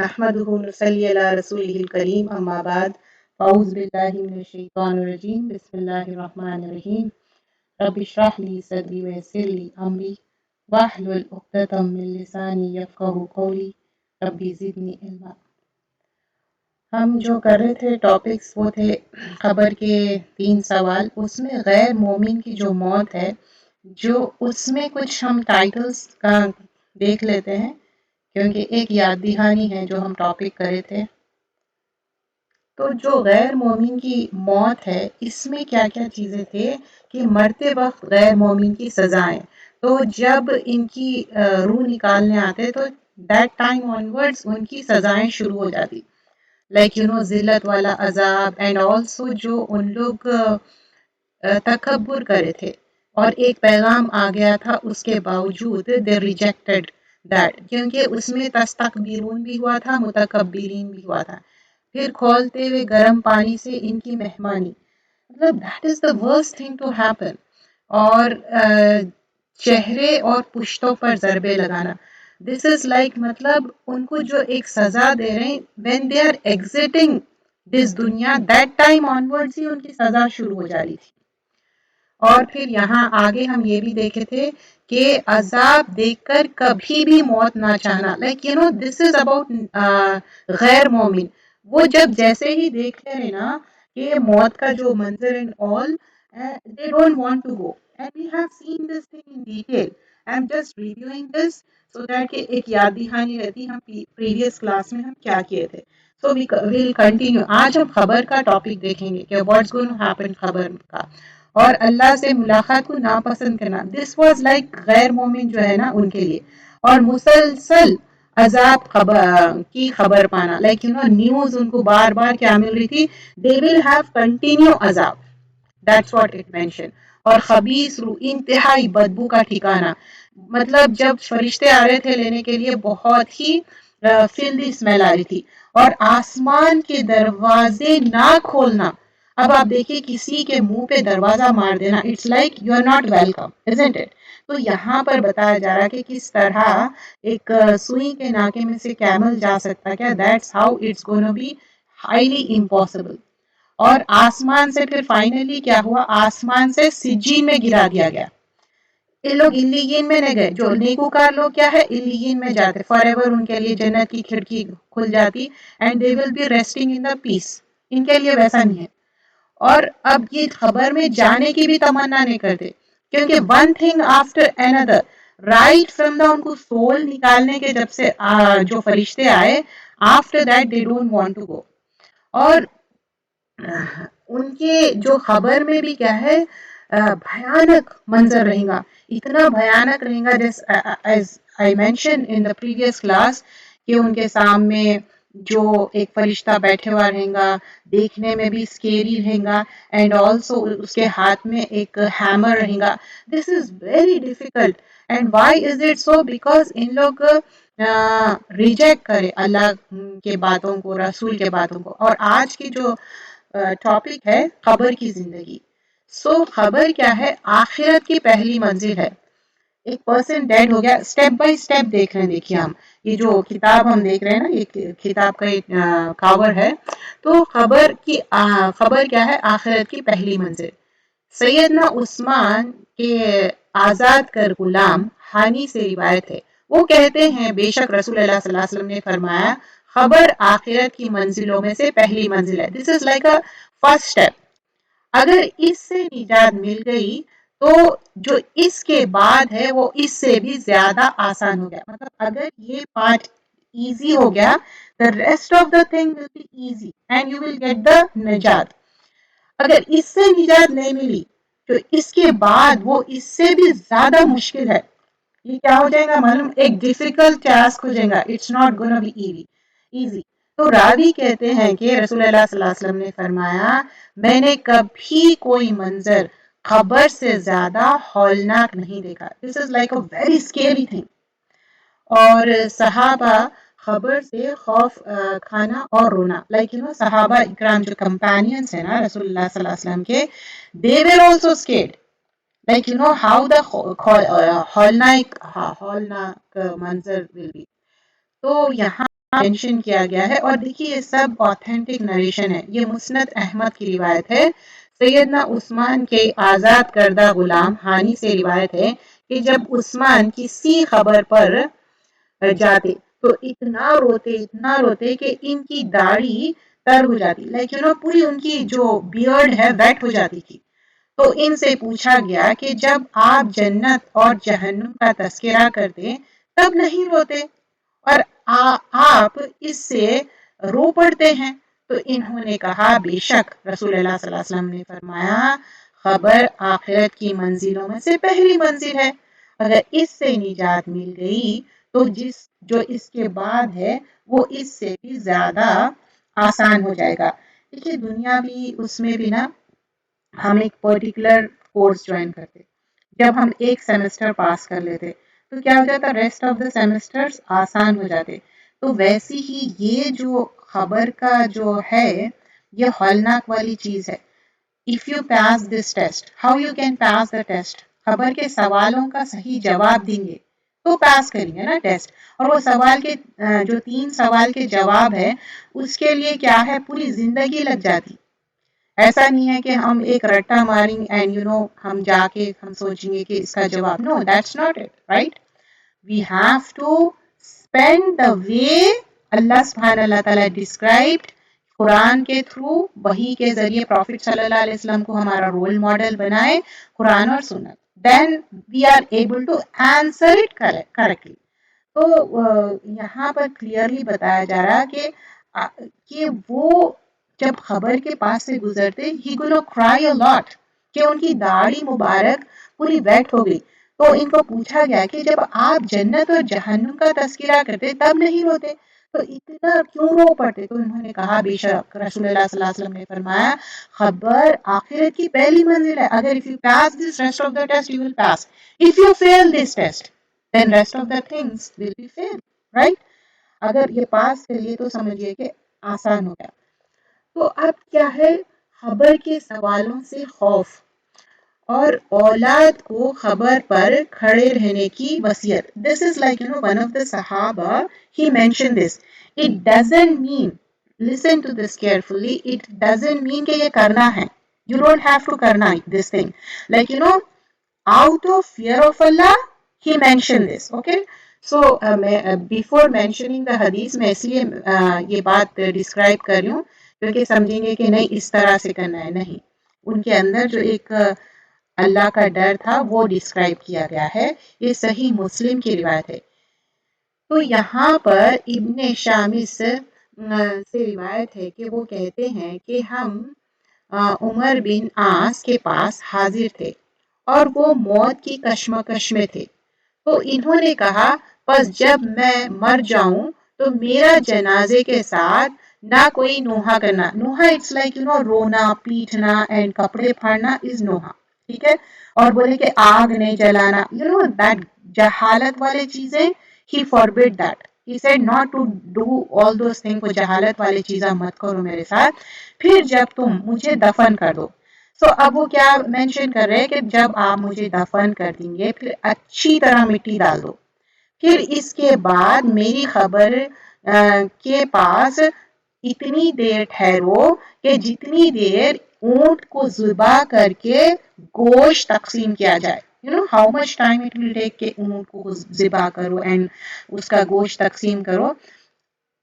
نحمده ونصلي على رسوله الكريم أما بعد أعوذ بالله من الشيطان الرجيم بسم الله الرحمن الرحيم رب اشرح لي صدري ويسر لي أمري واحلل عقدة من لساني يفقهوا قولي ربي زدني علما۔ ہم جو کر رہے تھے ٹاپکس وہ تھے خبر کے 3 سوال، اس میں غیر مومن کی جو موت ہے، جو اس میں کچھ ہم ٹائٹلز کا دیکھ لیتے ہیں کیونکہ ایک یاد دہانی ہے جو ہم ٹاپک کرے تھے۔ تو جو غیر مومن کی موت ہے اس میں کیا کیا چیزیں تھے کہ مرتے وقت غیر مومن کی سزائیں، تو جب ان کی روح نکالنے آتے تو دیٹ ٹائم آنورڈز ان کی سزائیں شروع ہو جاتی، لائک ذلت والا عذاب، اینڈ آلسو جو ان لوگ تکبر کرے تھے اور ایک پیغام آ گیا تھا اس کے باوجود دے ریجیکٹڈ دیٹ، کیونکہ اس میں تستکبرون بھی ہوا تھا، متکبرین بھی ہوا تھا۔ پھر کھولتے ہوئے گرم پانی سے ان کی مہمانی، مطلب that is the worst thing to happen, اور چہرے اور پشتوں پر ضربے لگانا، دس از لائک مطلب ان کو جو ایک سزا دے رہے ہیں وین دے آر ایگزٹنگ دس دنیا، دیٹ ٹائم آنورڈز ہی ان کی سزا شروع ہو جا رہی تھی۔ اور پھر یہاں آگے ہم یہ بھی دیکھے تھے کہ عذاب دیکھ کر کبھی بھی موت نہ چاہنا، لائک دس از اباؤٹ غیر مومن، وہ جب جیسے ہی دیکھ لے رہے نا کہ موت کا جو منظر and all, they don't want to go, and we have seen this thing in detail. I'm just reviewing this so that کہ ایک یاد دہانی رہتی ہم پریویس کلاس میں ہم کیا کیے تھے۔ So we will continue. آج ہم خبر کا ٹاپک دیکھیں گے کہ what's going to happen خبر کا، اور اللہ سے ملاقات کو ناپسند کرنا، دس واز لائک غیر مومن جو ہے نا ان کے لیے، اور مسلسل عذاب کی خبر پانا، لائک نیوز ان کو بار بار کیا مل رہی تھی، they will have continue عذاب، that's what it mentioned۔ اور خبیث روح، انتہائی بدبو کا ٹھکانہ، مطلب جب فرشتے آ رہے تھے لینے کے لیے بہت ہی فلدی اسمیل آ رہی تھی، اور آسمان کے دروازے نہ کھولنا۔ اب آپ دیکھیے کسی کے منہ پہ دروازہ مار دینا، it's like you are not welcome, isn't it؟ تو یہاں پر بتایا جا رہا کہ کس طرح ایک سوئی کے ناکے میں سے کیمل جا سکتا کیا، that's how it's gonna be highly impossible. اور آسمان سے پھر فائنلی کیا ہوا، آسمان سے سجین میں گرا دیا گیا۔ یہ لوگ الیین میں نہیں گئے، جو نیکوکار لوگ کیا ہے الیین میں جاتے، فار ایور ان کے لیے جنت کی کھڑکی کھل جاتی، and they will be resting in the piece, ان کے لیے ویسا نہیں ہے۔ اور اب یہ خبر میں جانے کی بھی تمنا نہیں کرتے، کیونکہ ون تھنگ آفٹر اندر، رائٹ فرام دا ان کو سول نکالنے کے جب سے جو فرشتے آئے، after that they don't want to go. اور ان کے جو خبر میں بھی کیا ہے، بھیانک منظر رہے گا، اتنا بھیانک رہے گا، جیس as I mention in the previous class, کہ ان کے سامنے جو ایک فرشتہ بیٹھے ہوا رہے گا، دیکھنے میں بھی اسکیری رہے گا، اینڈ آلسو اس کے ہاتھ میں ایک ہیمر رہے گا۔ This is very difficult, and why is it so, because ان لوگ ریجیکٹ کرے اللہ کے باتوں کو، رسول کے باتوں کو۔ اور آج کی جو ٹاپک ہے خبر کی زندگی، سو خبر کیا ہے، آخرت کی پہلی منزل ہے۔ ایک پرسن ڈیڈ ہو گیا، سٹیپ بائی سٹیپ دیکھ رہے ہیں، دیکھیے ہم یہ جو کتاب ہم دیکھ رہے ہیں نا، یہ کتاب کا ایک کاور ہے، تو خبر کیا ہے، آخرت کی پہلی منزل۔ سیدنا عثمان کے آزاد کر غلام ہانی سے روایت ہے، وہ کہتے ہیں بے شک رسول اللہ صلی اللہ علیہ وسلم نے فرمایا، خبر آخرت کی منزلوں میں سے پہلی منزل ہے، this is like a first step. اگر اس سے نجات مل گئی تو جو اس کے بعد ہے وہ اس سے بھی زیادہ آسان ہو گیا، مطلب اگر یہ پارٹ ایزی ہو گیا، the rest of the thing will be easy and you will get the نجات۔ اگر اس سے نجات نہیں ملی تو اس کے بعد وہ اس سے بھی زیادہ مشکل ہے، یہ کیا ہو جائے گا معلوم، ایک ڈیفیکلٹ ٹاسک ہو جائے گا، it's not gonna be easy. تو راوی کہتے ہیں کہ رسول اللہ صلی اللہ علیہ وسلم نے فرمایا، میں نے کبھی کوئی منظر خبر سے زیادہ ہولناک نہیں دیکھا، this is like a very scary thing. اور صحابہ خبر سے خوف کھانا اور رونا، لائک صحابہ اکرام جو کمپینینز ہیں نا رسول اللہ صلی اللہ علیہ وسلم کے، they were also scared، like how the ہولناک منظر will be۔ تو یہاں مینشن کیا گیا ہے. اور دیکھیے یہ سب آتھینٹک نریشن ہے. یہ مسند احمد کی روایت ہے. سیدنا عثمان کے آزاد کردہ غلام ہانی سے روایت ہے کہ جب عثمان کسی خبر پر جاتے تو اتنا روتے کہ ان کی داڑھی تر ہو جاتی، لائک پوری ان کی جو بیئرڈ ہے ویٹ ہو جاتی تھی. تو ان سے پوچھا گیا کہ جب آپ جنت اور جہنم کا تذکرہ کرتے تب نہیں روتے اور آپ اس سے رو پڑتے ہیں. تو انہوں نے کہا بے شک رسول اللہ صلی اللہ علیہ وسلم نے فرمایا خبر آخرت کی منزلوں میں سے پہلی منزل ہے. اگر اس سے نجات مل گئی تو جو اس کے بعد ہے وہ اس سے بھی زیادہ آسان ہو جائے گا. دیکھیے دنیا بھی اس میں بھی نا ہم ایک پرٹیکولر کورس جوائن کرتے، جب ہم ایک سیمسٹر پاس کر لیتے تو کیا ہو جاتا ریسٹ آف دا سیمسٹرز آسان ہو جاتے. تو ویسی ہی یہ جو خبر کا جو ہے یہ ہولناک والی چیز ہے. If you pass this test, how you can pass the test؟ خبر کے سوالوں کا صحیح جواب دیں گے تو پاس کریں گے نا ٹیسٹ. اور وہ سوال کے جو 3 سوال کے جواب ہے اس کے لیے کیا ہے پوری زندگی لگ جاتی. ایسا نہیں ہے کہ ہم ایک رٹا ماریں اینڈ ہم جا کے ہم سوچیں گے کہ اس کا جواب. No that's not it right. We have to spend the way Allah سبحانہ اللہ تعالیٰ ڈسکرائبڈ قرآن کے تھرو وحی کے ذریعے پروفٹ صلی اللہ علیہ وسلم کو ہمارا رول ماڈل بنائے قرآن اور سنت. Then we are able to answer it correctly. تو یہاں پر کلیئرلی بتایا جا رہا کہ وہ جب خبر کے پاس سے گزرتے ہی گونا کرائی اے لاٹ کہ ان کی داڑھی مبارک پوری ویٹ ہو گئی. تو ان کو پوچھا گیا کہ جب آپ جنت اور جہنم کا تذکرہ کرتے تب نہیں روتے تو اتنا کیوں رو پڑتے. تو انہوں نے کہا بے شک رسول اللہ صلی اللہ علیہ وسلم نے فرمایا خبر آخرت کی پہلی منزل ہے. اگر if you pass this rest of the test you will pass. If you fail this test then rest of the things will be fail. Right؟ اگر یہ پاس کر لیے تو سمجھئے کہ آسان ہو گیا. تو اب کیا ہے خبر کے سوالوں سے خوف اور اولاد کو خبر پر کھڑے رہنے کی وصیت. This is like one of the Sahaba he mentioned this. It doesn't mean, listen to this carefully, it doesn't mean کہ یہ کرنا ہے. You don't have to کرنا this thing. Like out of fear of Allah he mentioned this. Okay? So before mentioning the hadith میں اس لیے یہ بات describe کر رہی ہوں کیونکہ سمجھیں گے کہ نہیں اس طرح سے کرنا ہے. نہیں، ان کے اندر جو ایک اللہ کا ڈر تھا وہ ڈسکرائب کیا گیا ہے. یہ صحیح مسلم کی روایت ہے. تو یہاں پر ابن شامس سے روایت ہے کہ وہ کہتے ہیں کہ ہم عمر بن عاص کے پاس حاضر تھے اور وہ موت کی کشمکش میں تھے. تو انہوں نے کہا بس جب میں مر جاؤں تو میرا جنازے کے ساتھ نہ کوئی نوحہ کرنا. نوحہ اٹس لائک رونا پیٹنا اینڈ کپڑے پھاڑنا از نوحہ. ٹھیک ہے. اور بولے کہ آگ نہیں جلانا that جہالت والے چیزیں he forbid that. He said not to do all those things. وہ جہالت والے چیزیں مت کرو میرے ساتھ. پھر جب تم مجھے دفن کر دو. اب وہ کیا مینشن کر رہے کہ جب آپ مجھے دفن کر دیں گے پھر اچھی طرح مٹی ڈال دو. پھر اس کے بعد میری خبر کے پاس اتنی دیر ٹھہرو کہ جتنی دیر اونٹ کو ذبح کر کے گوشت تقسیم کیا جائے. how much time it will take کہ اونٹ کو ذبح کرو اینڈ اس کا گوشت تقسیم کرو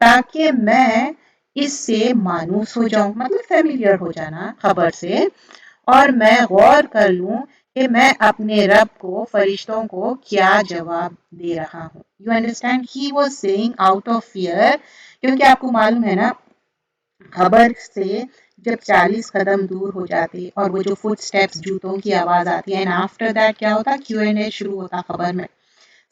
تاکہ میں اس سے مانوس ہو جاؤں. مطلب فیملیئر ہو جانا خبر سے اور میں غور کر لوں کہ میں اپنے رب کو فرشتوں کو کیا جواب دے رہا ہوں. You understand? He was saying out of fear کیونکہ آپ کو معلوم ہے نا خبر سے جب 40 قدم دور ہو جاتی اور وہ جو فٹ سٹیپس جوتوں کی آواز آتی ہے and after that کیا ہوتا Q&A شروع ہوتا. خبر میں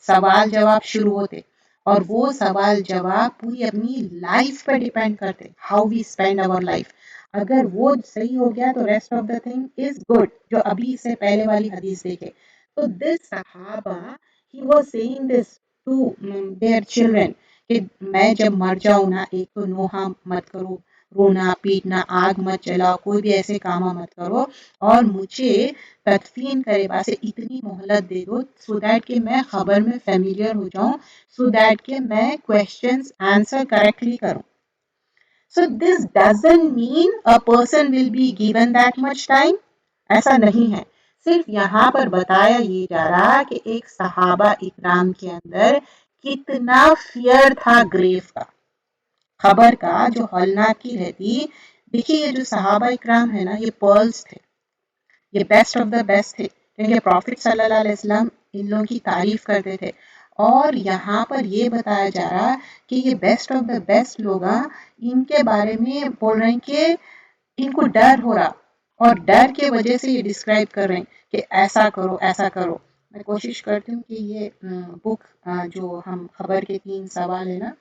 سوال جواب شروع ہوتے اور وہ سوال جواب پوری اپنی لائف پہ ڈیپینڈ کرتے. how we spend our life. اگر وہ صحیح ہو گیا تو rest of the thing is good. جو ابھی سے پہلے والی حدیث دیکھے تو this صحابہ he was saying this to their children کہ میں جب مر جاؤں نا ایک تو نوحہ مت کرو رونا پیٹنا، آگ مت جلاؤ، کوئی بھی ایسے کام مت کرو، اور مجھے تدفین کرے باسے اتنی مہلت دے دو سو دیٹ کہ میں خبر میں فیملیئر ہو جاؤں، سو دیٹ کہ میں کوشچنس آنسر کریکٹلی کروں. So this doesn't mean a person will be given that much time. ایسا نہیں ہے. صرف یہاں پر بتایا یہ جا رہا کہ ایک صحابہ اکرام کے اندر کتنا فیئر تھا گریو کا، خبر کا جو ہولناک کی رہتی. دیکھیے یہ جو صحابہ اکرام ہے نا، یہ پرلز تھے، یہ بیسٹ آف دا بیسٹ تھے، کیونکہ پروفٹ صلی اللہ علیہ وسلم ان لوگوں کی تعریف کرتے تھے. اور یہاں پر یہ بتایا جا رہا کہ یہ بیسٹ آف دا بیسٹ لوگ ان کے بارے میں بول رہے ہیں کہ ان کو ڈر ہو رہا، اور ڈر کے وجہ سے یہ ڈسکرائب کر رہے ہیں کہ ایسا کرو ایسا کرو. میں کوشش کرتی ہوں کہ یہ بک جو ہم خبر کے 3 سوال ہے نا،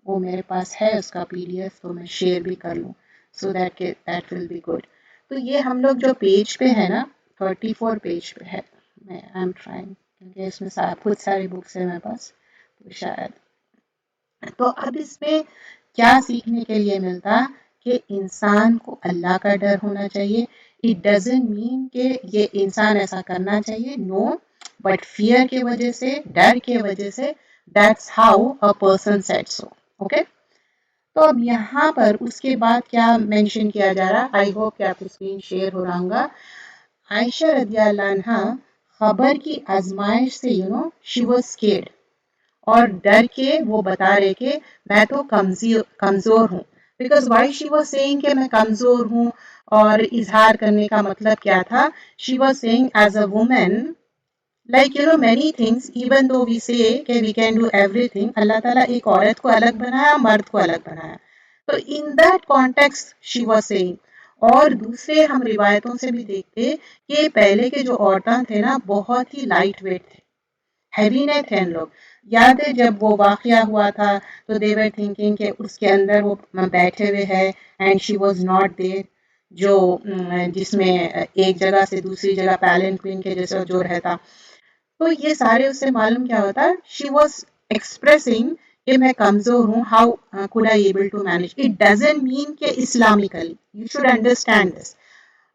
وہ میرے پاس ہے، اس کا PDF تو میں شیئر بھی کر لوں، سو دیٹ کہ دیٹ ول بی گڈ. تو یہ ہم لوگ جو پیج پہ ہے نا، 34 پیج پہ ہے. میں آئی ایم ٹرائنگ، کیونکہ اس میں بہت ساری بکس ہیں میرے پاس، تو شاید. تو اب اس میں کیا سیکھنے کے لیے ملتا کہ انسان کو اللہ کا ڈر ہونا چاہیے. اٹ ڈزنٹ مین کہ یہ انسان ایسا کرنا چاہیے، نو، بٹ فیئر کی وجہ سے، ڈر کی وجہ سے، that's how a person set so. Okay. تو اب یہاں پر اس کے بعد کیا مینشن کیا جا رہا، آئی ہوپ کہ آپ کو اسکرین شیئر ہو رہا ہوگا. عائشہ رضی اللہ عنہا خبر کی آزمائش سے شی واز اسکیئرڈ، اور ڈر کے وہ بتا رہے کہ میں تو کمزور ہوں. Because why she was saying کہ میں کمزور ہوں، اور اظہار کرنے کا مطلب کیا تھا، she was saying as a woman like many things, even though we say کہ we can do everything, اللہ تعالیٰ ایک عورت کو الگ بنایا، مرد کو الگ بنایا. تو in that context she was saying. اور دوسرے ہم روایتوں سے بھی دیکھتے کہ پہلے کے جو عورتیں تھے نا، بہت ہی لائٹ ویٹ تھے، ہیوی نہیں تھے ان لوگ. یاد ہے جب وہ واقعہ ہوا تھا تو they were thinking کہ اس کے اندر وہ بیٹھے ہوئے ہے and she was not there، جو جس میں ایک جگہ سے دوسری جگہ پیلنکوئن کے جیسا جو رہتا. تو یہ سارے اس سے معلوم کیا ہوتا، شی واز ایکسپریسنگ کہ میں کمزور ہوں، how could I able to manage. It doesn't mean کہ اسلامically you should understand this.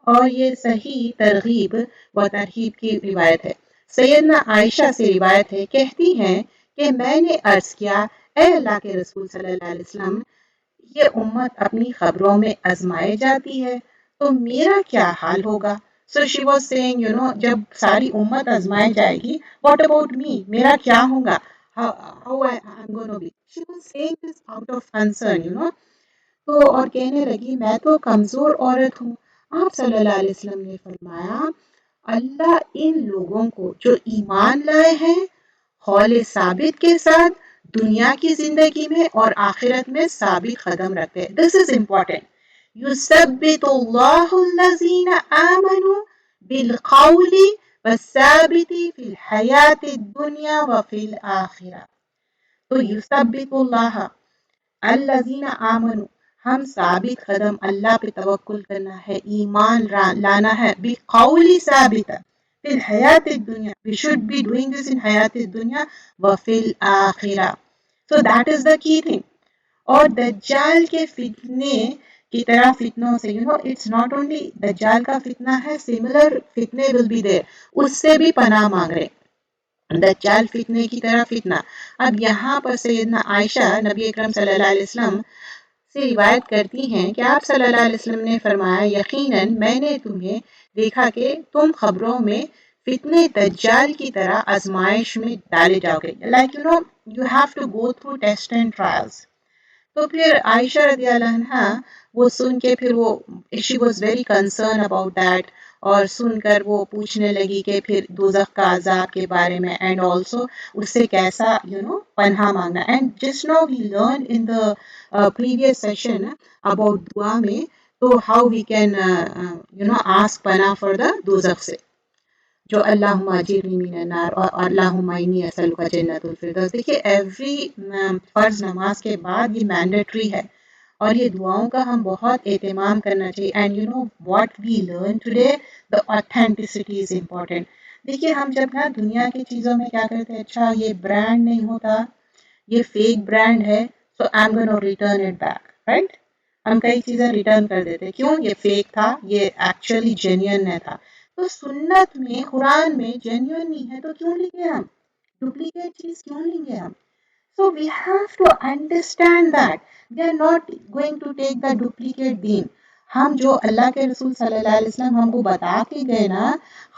اور یہ صحیح ترغیب و ترہیب کی روایت ہے. سیدنا عائشہ سے روایت ہے، کہتی ہیں کہ میں نے عرض کیا، اے اللہ کے رسول صلی اللہ علیہ وسلم، یہ امت اپنی خبروں میں آزمائے جاتی ہے تو میرا کیا حال ہوگا. So she was saying, جب ساری امت آزمائے جائے گی، what about me؟ میرا کیا ہوگا؟ How I'm going to be. She was saying this out of concern. تو اور کہنے لگی میں تو کمزور عورت ہوں. آپ صلی اللہ علیہ وسلم نے فرمایا، اللہ ان لوگوں کو جو ایمان لائے ہیں حول ثابت کے ساتھ دنیا کی زندگی میں اور آخرت میں ثابت قدم رکھتے ہیں. This is important. يثبت الله الذين آمنوا بالقول والثابت في الحياة الدنيا وفي الآخرة. تو يثبت الله الذين آمنوا، ہم ثابت قدم اللہ پہ توکل کرنا ہے، ایمان لانا ہے، بقول ثابت فی الحیات الدنیا. We should be doing this in حیات الدنیا وفی الآخرہ. So that is the key thing. اور دجال کے فتنے کی طرح فتنوں سے it's not only دجال کا فتنہ ہے، similar فتنے will be there، اس سے بھی پناہ مانگ رہے. دجال فتنے کی طرح فتنہ. اب یہاں پر سیدنا عائشہ نبی اکرم صلی اللہ علیہ وسلم سے روایت کرتی ہیں کہ آپ صلی اللہ علیہ وسلم نے فرمایا، یقیناً میں نے تمہیں دیکھا کہ تم خبروں میں فتنے دجال کی طرح آزمائش میں ڈالے جاؤ گے. Like you have to go through test and trials. تو پھر عائشہ رضی اللہ عنہا وہ سن کے پھر وہ she was very concerned about that، اور سن کر وہ پوچھنے لگی کہ پھر دوزخ کا عذاب کے بارے میں، اینڈ آلسو اس سے کیسا پناہ مانگنا. And just now we learn in the previous session about دعا میں، تو ہاؤ وی کین آسک پناہ فار دا دوزخ سے، جو اللہم اجرنی من النار اور اللہم انی اسألک جنت الفردوس. دیکھیے ایوری فرض نماز کے بعد یہ مینڈیٹری ہے، اور یہ دعاؤں کا ہم بہت اہتمام کرنا چاہیے. And what we learn today, the authenticity is important. دیکھیے ہم جب نا دنیا کی چیزوں میں کیا کرتے ہیں، اچھا یہ برانڈ نہیں ہوتا، یہ فیک برانڈ ہے، so I'm gonna return it back, right. ہم کئی چیزیں ریٹرن کر دیتے، کیوں؟ یہ فیک تھا، یہ ایکچولی جینیئن نہیں تھا. تو سنت میں، قرآن میں جینیئن نہیں ہے تو کیوں لیں گے ہم؟ ڈپلیکیٹ چیز کیوں لیں گے ہم؟ So we have to understand that we are not going to take the duplicate deen. ہم جو اللہ کے رسول صلی اللہ علیہ وسلم ہم کو بتا کے گئے نا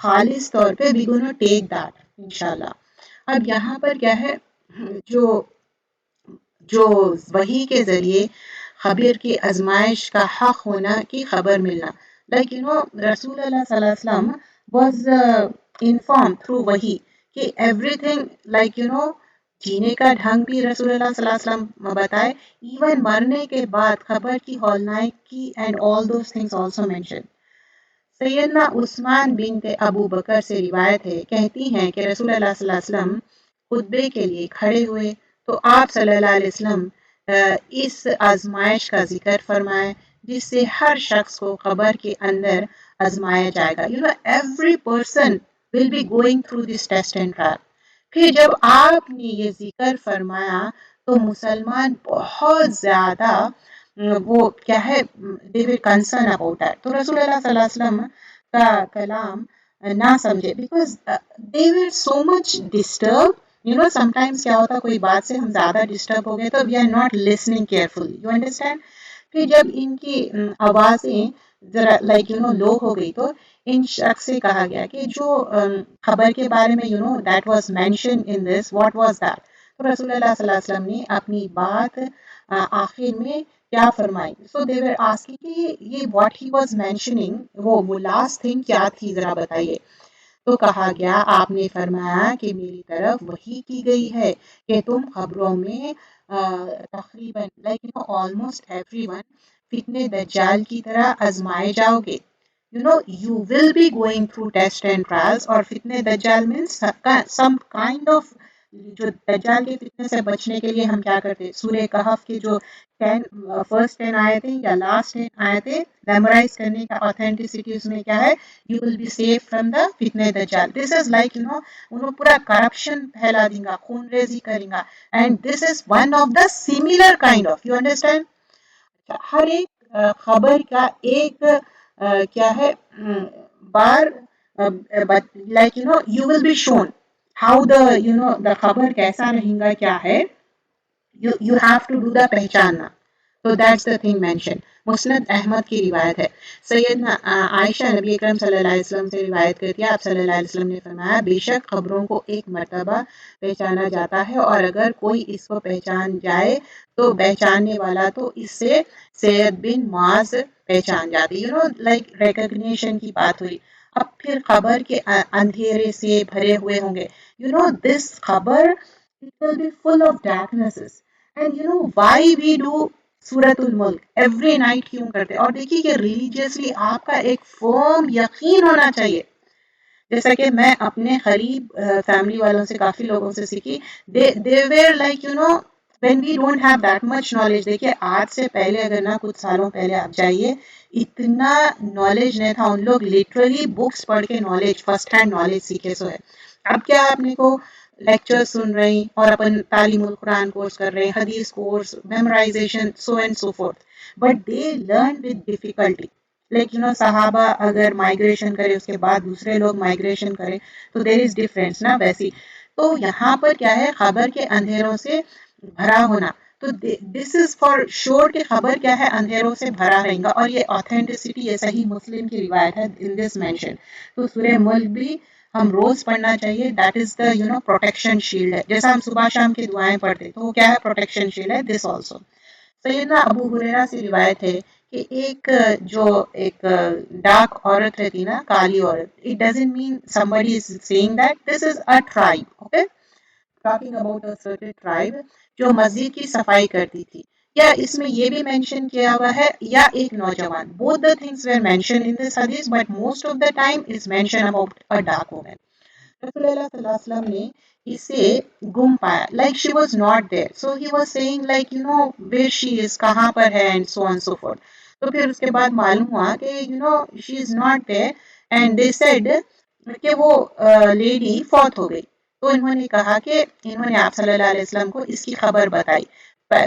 خالص طور پہ we gonna take that انشاءاللہ. اب یہاں پر کیا ہے، جو جو وحی کے ذریعے خبر کی آزمائش کا حق ہونا کی خبر ملنا. Like you know رسول اللہ صلی اللہ علیہ وسلم was informed through وحی کہ everything like you know جینے کا ڈھنگ بھی رسول اللہ صلی اللہ علیہ وسلم بتائے، ایون مرنے کے بعد خبر کی ہولنائک کی and all those things also mention. سیدنا عثمان بنت ابو بکر سے روایت ہے، کہتی ہیں کہ رسول اللہ صلی اللہ علیہ وسلم خطبے کے لیے کھڑے ہوئے تو آپ صلی اللہ علیہ وسلم اس آزمائش کا ذکر فرمائے جس سے ہر شخص کو قبر کے اندر آزمایا جائے گا. You know every person will be going through this test and trial. پھر جب آپ نے یہ ذکر فرمایا تو مسلمان بہت زیادہ وہ کیا ہے they were concerned about that. تو رسول اللہ صلی اللہ علیہ وسلم کا کلام نہ سمجھے because they were so much disturbed. You know sometimes کیا ہوتا کوئی بات سے ہم زیادہ ڈسٹرب ہو گئے تو we are not listening carefully. You understand؟ پھر جب ان کی آوازیں ذرا لائک یو نو لو ہو گئی تو ان شخص سے کہا گیا کہ جو خبر کے بارے میں you know that was mention in this what was that. تو رسول اللہ صلی اللہ علیہ وسلم نے اپنی بات آخر میں کیا فرمائی. سو دے ور آسکنگ کہ یہ واٹ ہی واز مینشننگ وہ لاسٹ تھنگ کیا تھی ذرا بتائیے. تو کہا گیا آپ نے فرمایا کہ میری طرف وحی کی گئی ہے کہ تم خبروں میں تقریباً like you know almost everyone فتنے دجال کی طرح آزمائے جاؤ گے. You know, you will be going through tests and trials. اور فتنے دجال means some kind of جو دجال کے فتنے سے بچنے کے لیے ہم کیا کرتے، سورہ کہف کے جو فرسٹ 10 آئے تھے یا لاسٹ 10 آئے تھے میمورائز کرنے کا آتھینٹسٹی اس میں کیا ہے، you will be safe from the فتنے دجال. دس از لائک یو نو انہوں پورا کرپشن پھیلا دیں گا، خون ریزی کریں گا and this is one of the similar kind of. You understand? ہر ایک خبر کا ایک کیا ہے بار like you know you will be shown how the you know the خبر کیسا رہیں گا کیا ہے. You have to do the پہچاننا. تو دیٹس دا تھنگ مینشن. مسند احمد کی روایت ہے، سیدنا عائشہ نبی اکرم صلی اللہ علیہ وسلم سے روایت کرتی ہے، آپ صلی اللہ علیہ وسلم نے فرمایا بے شک خبروں کو ایک مرتبہ پہچانا جاتا ہے اور اگر کوئی اس کو پہچان جائے تو پہچاننے والا تو اس سے سید بن معاذ پہچان جاتی. یو نو لائک ریکگنیشن کی بات ہوئی. اب پھر خبر کے اندھیرے سے بھرے ہوئے ہوں گے. یو نو دس خبر it will be full of darknesses. And you know why we do سورت الملک ایوری نائٹ کیوں کرتے؟ اور دیکھیے کہ ریلیجیسلی آپ کا ایک فرم یقین ہونا چاہیے. جیسا کہ میں اپنے قریب فیملی والوں سے کافی لوگوں سے سیکھی، they were like you know when we don't have that much knowledge. دیکھیے آج سے پہلے اگر نہ کچھ سالوں پہلے آپ جائیے اتنا نالج نہیں تھا. ان لوگ لٹرلی بکس پڑھ کے نالج فرسٹ ہینڈ نالج سیکھے سو ہے. اب کیا اپنے کو لیکچر سن رہے ہیں اور اپن تعلیم القرآن کورس کر رہے ہیں، حدیث course, memorisation so and so forth, but they learn with difficulty. لیکن صحابہ اگر مائگریشن کرے اس کے بعد دوسرے لوگ مائگریشن کرے تو دیر از ڈفرینس نا ویسی. تو یہاں پر کیا ہے خبر کے اندھیروں سے بھرا ہونا. تو دس از فار شیور کہ خبر کیا ہے اندھیروں سے بھرا رہے گا. اور یہ آتھینٹسٹی یہ صحیح مسلم کی روایت ہے ان دس مینشن. تو سورہ ملک بھی ہم روز پڑھنا چاہیے. That is the you know protection shield ہے. جیسا ہم صبح شام کی دعائیں پڑھتے تو وہ کیا ہے پروٹیکشن شیلڈ ہے. دس آلسو سیدنا ابو ہریرہ سے روایت ہے کہ ایک ڈارک عورت رہتی نا، کالی عورت. It doesn't mean somebody is saying that this is a tribe. Okay, talking about a certain tribe جو مسجد کی صفائی کرتی تھی. یا اس میں یہ بھی مینشن کیا ہوا ہے یا ایک نوجوان. both the things were mentioned in this hadith but most of the time is mentioned about a dark woman. رسول اللہ صلی اللہ علیہ وسلم نے اسے گم پایا like she was not there. So he was saying like you know where she is, کہاں پر ہے and so on so forth. تو پھر اس کے بعد معلوم ہوا کہ you know she is not there and they said کہ وہ لیڈی فوت ہو گئی. تو انہوں نے کہا کہ انہوں نے آپ صلی اللہ علیہ وسلم کو اس کی خبر بتائی.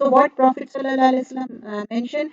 So what Prophet sallallahu alaihi wasallam mentioned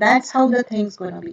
that's how the things gonna be.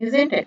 isn't it?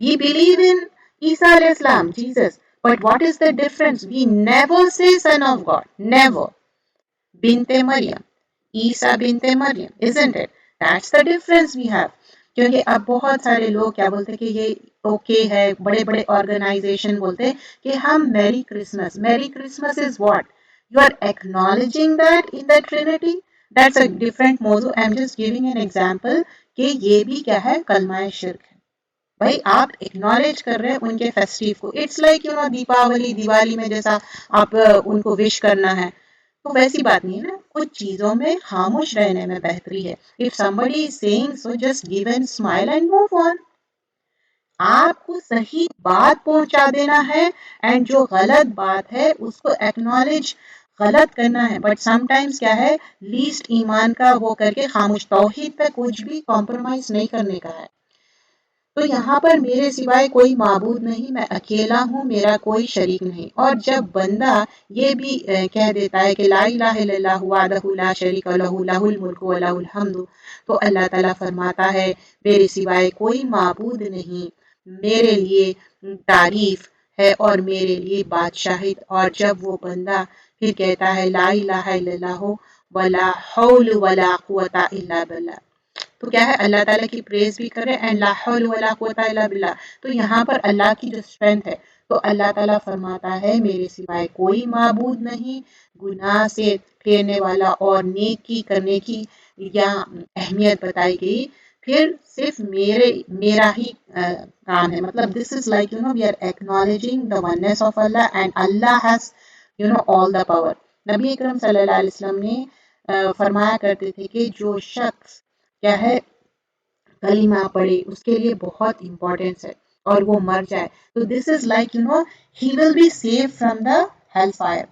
we believe in Isa alayhi salam, Jesus. But what is the difference? We never say Son of God. Never. Binte Maryam. عیسیٰ بنت مریم, isn't it? That's the difference we have. کیونکہ اب بہت سارے لوگ کیا بولتے ہیں کہ یہ اوکے ہے, بڑے بڑے آرگنائزیشن بولتے ہیں کہ ہم merry Christmas is what, you are acknowledging that in the Trinity. That's a different موضوع. I'm just giving an example کہ یہ بھی کیا ہے, کلمہ شرک ہے. بھائی آپ ایکنالج کر رہے ہیں ان کے فیسٹیو کو. اٹس لائک دیوالی میں جیسا آپ ان کو وش کرنا ہے, تو ویسی بات نہیں ہے نا. کچھ چیزوں میں خاموش رہنے میں بہتری ہے. If somebody is saying so, just give and smile and move on. آپ کو صحیح بات پہنچا دینا ہے, اینڈ جو غلط بات ہے اس کو ایکنالج غلط کرنا ہے. بٹ سم ٹائمز کیا ہے, لیسٹ ایمان کا وہ کر کے خاموش. توحید پہ کچھ بھی کمپرومائز نہیں کرنے کا ہے. تو یہاں پر میرے سوائے کوئی معبود نہیں, میں اکیلا ہوں, میرا کوئی شریک نہیں. اور جب بندہ یہ بھی کہہ دیتا ہے کہ لا الہ الا اللہ وحدہ لا شریک لہ لہ الملک و لہ الحمد, تو اللہ تعالیٰ فرماتا ہے میرے سوائے کوئی معبود نہیں, میرے لیے تعریف ہے اور میرے لیے بادشاہت. اور جب وہ بندہ پھر کہتا ہے لا الہ الا اللہ ولا حول ولا قوت الا باللہ, تو کیا ہے, اللہ تعالیٰ کی پریز بھی کرے, اینڈ لا حول ولا قوت الا باللہ. تو یہاں پر اللہ کی جو اسٹرینتھ ہے, تو اللہ تعالیٰ فرماتا ہے میرے سوائے کوئی معبود نہیں, گناہ سے پھیرنے والا. اور نیکی کرنے کی یا اہمیت بتائی گئی, پھر صرف میرا ہی کام ہے. مطلب this is like we are acknowledging the oneness of Allah, and Allah has all the power. نبی اکرم صلی اللہ علیہ وسلم نے فرمایا کرتے تھے کہ جو شخص کیا ہے کلمہ پڑھے اس کے لیے بہت امپورٹینس ہے, اور وہ مر جائے تو this is like he will be save from the hell fire.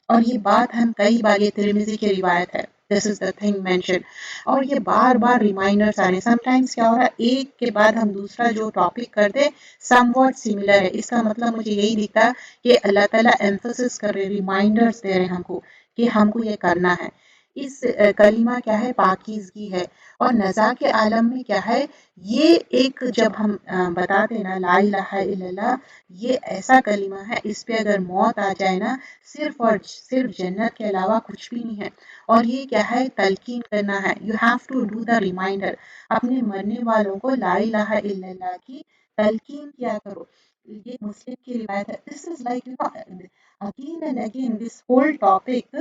اور یہ بات ہم کئی بار, یہ ترمذی کی روایت ہے, this is the thing mention. اور یہ بار بار ریمائنڈرس آ رہے ہیں. سم ٹائمس کیا ہو رہا ہے, ایک کے بعد ہم دوسرا جو ٹاپک کرتے سم واٹ سملر ہے. اس کا مطلب مجھے یہی دکھتا کہ اللہ تعالیٰ ایمفسس کر رہے, ریمائنڈرس دے رہے ہم کو کہ ہم کو یہ کرنا ہے. اس کلمہ کیا ہے, پاکیزگی ہے. اور نزا کے عالم میں کیا ہے, یہ ایک جب ہم بتاتے نا لا الہ الا اللہ, یہ ایسا کلمہ ہے, اس پہ اگر موت آ جائے نا, صرف اور صرف جنت کے علاوہ کچھ بھی نہیں ہے. اور یہ کیا ہے, تلقین کرنا ہے. You have to do the reminder. اپنے مرنے والوں کو لا الہ الا اللہ کی تلقین کیا کرو. یہ مسلم کی روایت ہے. This is like again and again this whole topic,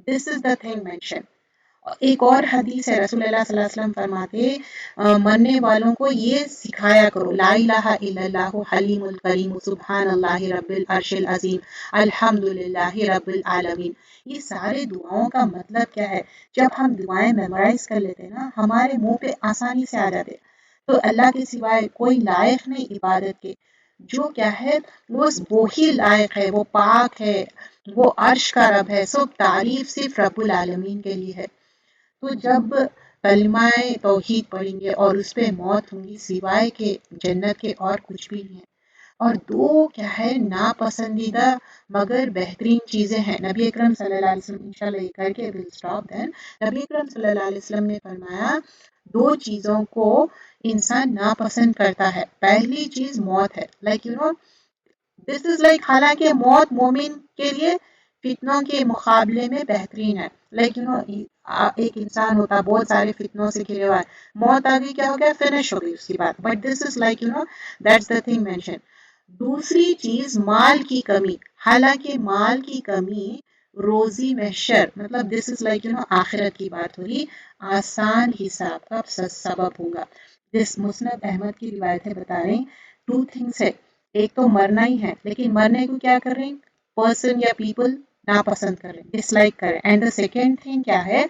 this is the thing mention. ایک اور حدیث ہے, رسول اللہ صلی اللہ علیہ وسلم فرماتے مرنے والوں کو یہ سکھایا کرو, لا الہ الا اللہ حلیم الکریم سبحان اللہ رب العرش العظیم الحمد للہ رب العالمین. یہ سارے دعاؤں کا مطلب کیا ہے, جب ہم دعائیں میمورائز کر لیتے ہیں نا, ہمارے منہ پہ آسانی سے آ جاتے. تو اللہ کے سوائے کوئی لائق نہیں عبادت کے. جو کیا ہے, وہی لائق ہے, وہ پاک ہے, وہ عرش کا رب ہے. سب تعریف صرف رب العالمین کے لیے ہے. تو جب کلمہ توحید پڑھیں گے اور اس پہ موت ہوں گی, سوائے کے جنت کے اور کچھ بھی نہیں ہے. اور دو کیا ہے, ناپسندیدہ مگر بہترین چیزیں ہیں. نبی اکرم صلی اللہ علیہ وسلم, انشاءاللہ یہ کر کے we'll stop then. نبی اکرم صلی اللہ علیہ وسلم نے فرمایا دو چیزوں کو انسان ناپسند کرتا ہے. پہلی چیز موت ہے. لائک دس از لائک, حالانکہ موت مومن کے لیے فتنوں کے مقابلے میں بہترین ہے. لائک ایک انسان ہوتا بہت سارے فتنوں سے گھرے ہوا ہے, موت آ گئی, کیا ہو گیا, فنش ہو گئی اس کی بات. But this is like that's the thing mention. دوسری چیز مال کی کمی. حالانکہ مال کی کمی روزی محشر, مطلب دس از لائک آخرت کی بات ہو رہی, آسان حساب کا سبب ہوگا. جس مسند احمد کی روایت ہے, بتا رہے ہیں ٹو تھنگس ہے. ایک تو مرنا ہی ہے, لیکن مرنے کو کیا کر رہے ہیں, پرسن یا پیپل ناپسند کر رہے ہیں, ڈس لائک کر رہے ہیں. اینڈ دا سیکنڈ تھنگ کیا ہے,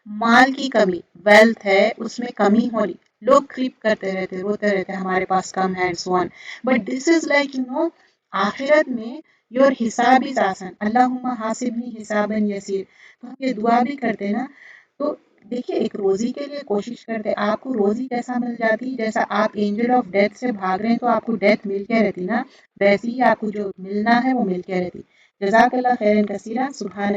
مال کی کمی, ویلتھ ہے اس میں کمی ہو رہی. لوگ کریپ کرتے رہتے, روتے رہتے, ہمارے پاس کم ہے, and so on. But this is like آخرت میں یور حساب از آسان. اللہم حاسبنی حسابا یسیر. تو ہم یہ دعا بھی کرتے نا, تو دیکھیے ایک روزی کے لیے کوشش کرتے. آپ کو روزی کیسا مل جاتی, جیسا آپ اینجل آف ڈیتھ سے بھاگ رہے ہیں تو آپ کو ڈیتھ مل کے رہتی نا, ویسے ہی آپ کو جو ملنا ہے وہ مل کے رہتی. جزاک اللہ خیرن کثیرا. سبحان